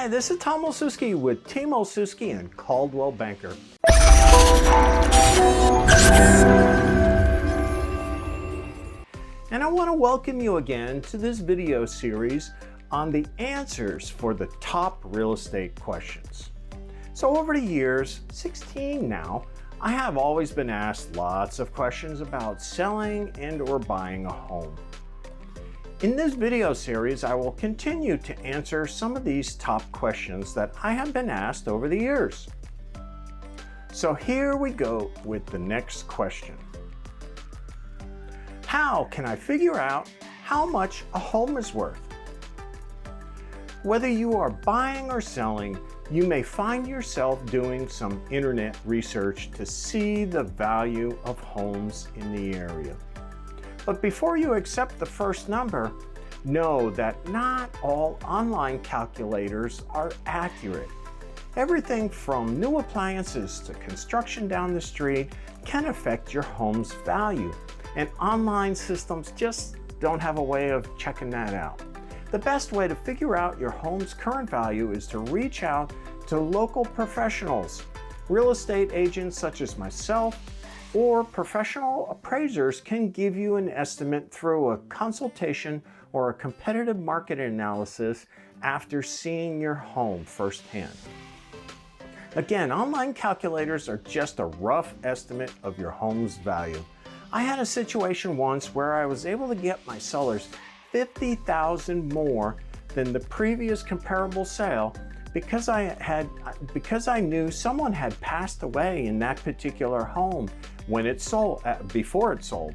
Hi, this is Tom Olsewski with Tom Olsewski and Coldwell Banker. And I want to welcome you again to this video series on the answers for the top real estate questions. So over the years, 16 now, I have always been asked lots of questions about selling and or buying a home. In this video series, I will continue to answer some of these top questions that I have been asked over the years. So here we go with the next question. How can I figure out how much a home is worth? Whether you are buying or selling, you may find yourself doing some internet research to see the value of homes in the area. But before you accept the first number, know that not all online calculators are accurate. Everything from new appliances to construction down the street can affect your home's value, and online systems just don't have a way of checking that out. The best way to figure out your home's current value is to reach out to local professionals, real estate agents such as myself, or professional appraisers can give you an estimate through a consultation or a competitive market analysis after seeing your home firsthand. Again, online calculators are just a rough estimate of your home's value. I had a situation once where I was able to get my sellers $50,000 more than the previous comparable sale because I knew someone had passed away in that particular home when it sold, before it sold.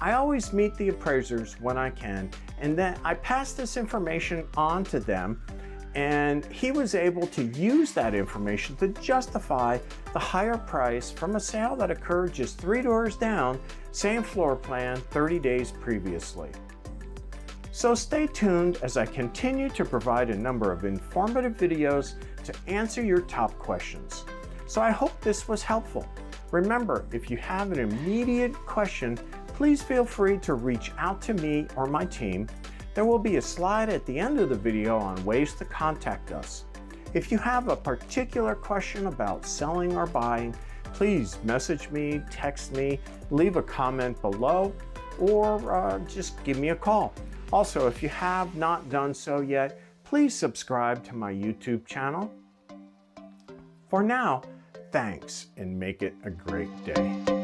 I always meet the appraisers when I can, and then I pass this information on to them, and he was able to use that information to justify the higher price from a sale that occurred just 3 doors down, same floor plan, 30 days previously. So stay tuned as I continue to provide a number of informative videos to answer your top questions. So I hope this was helpful. Remember, if you have an immediate question, please feel free to reach out to me or my team. There will be a slide at the end of the video on ways to contact us. If you have a particular question about selling or buying, please message me, text me, leave a comment below, or just give me a call. Also, if you have not done so yet, please subscribe to my YouTube channel. For now, thanks and make it a great day.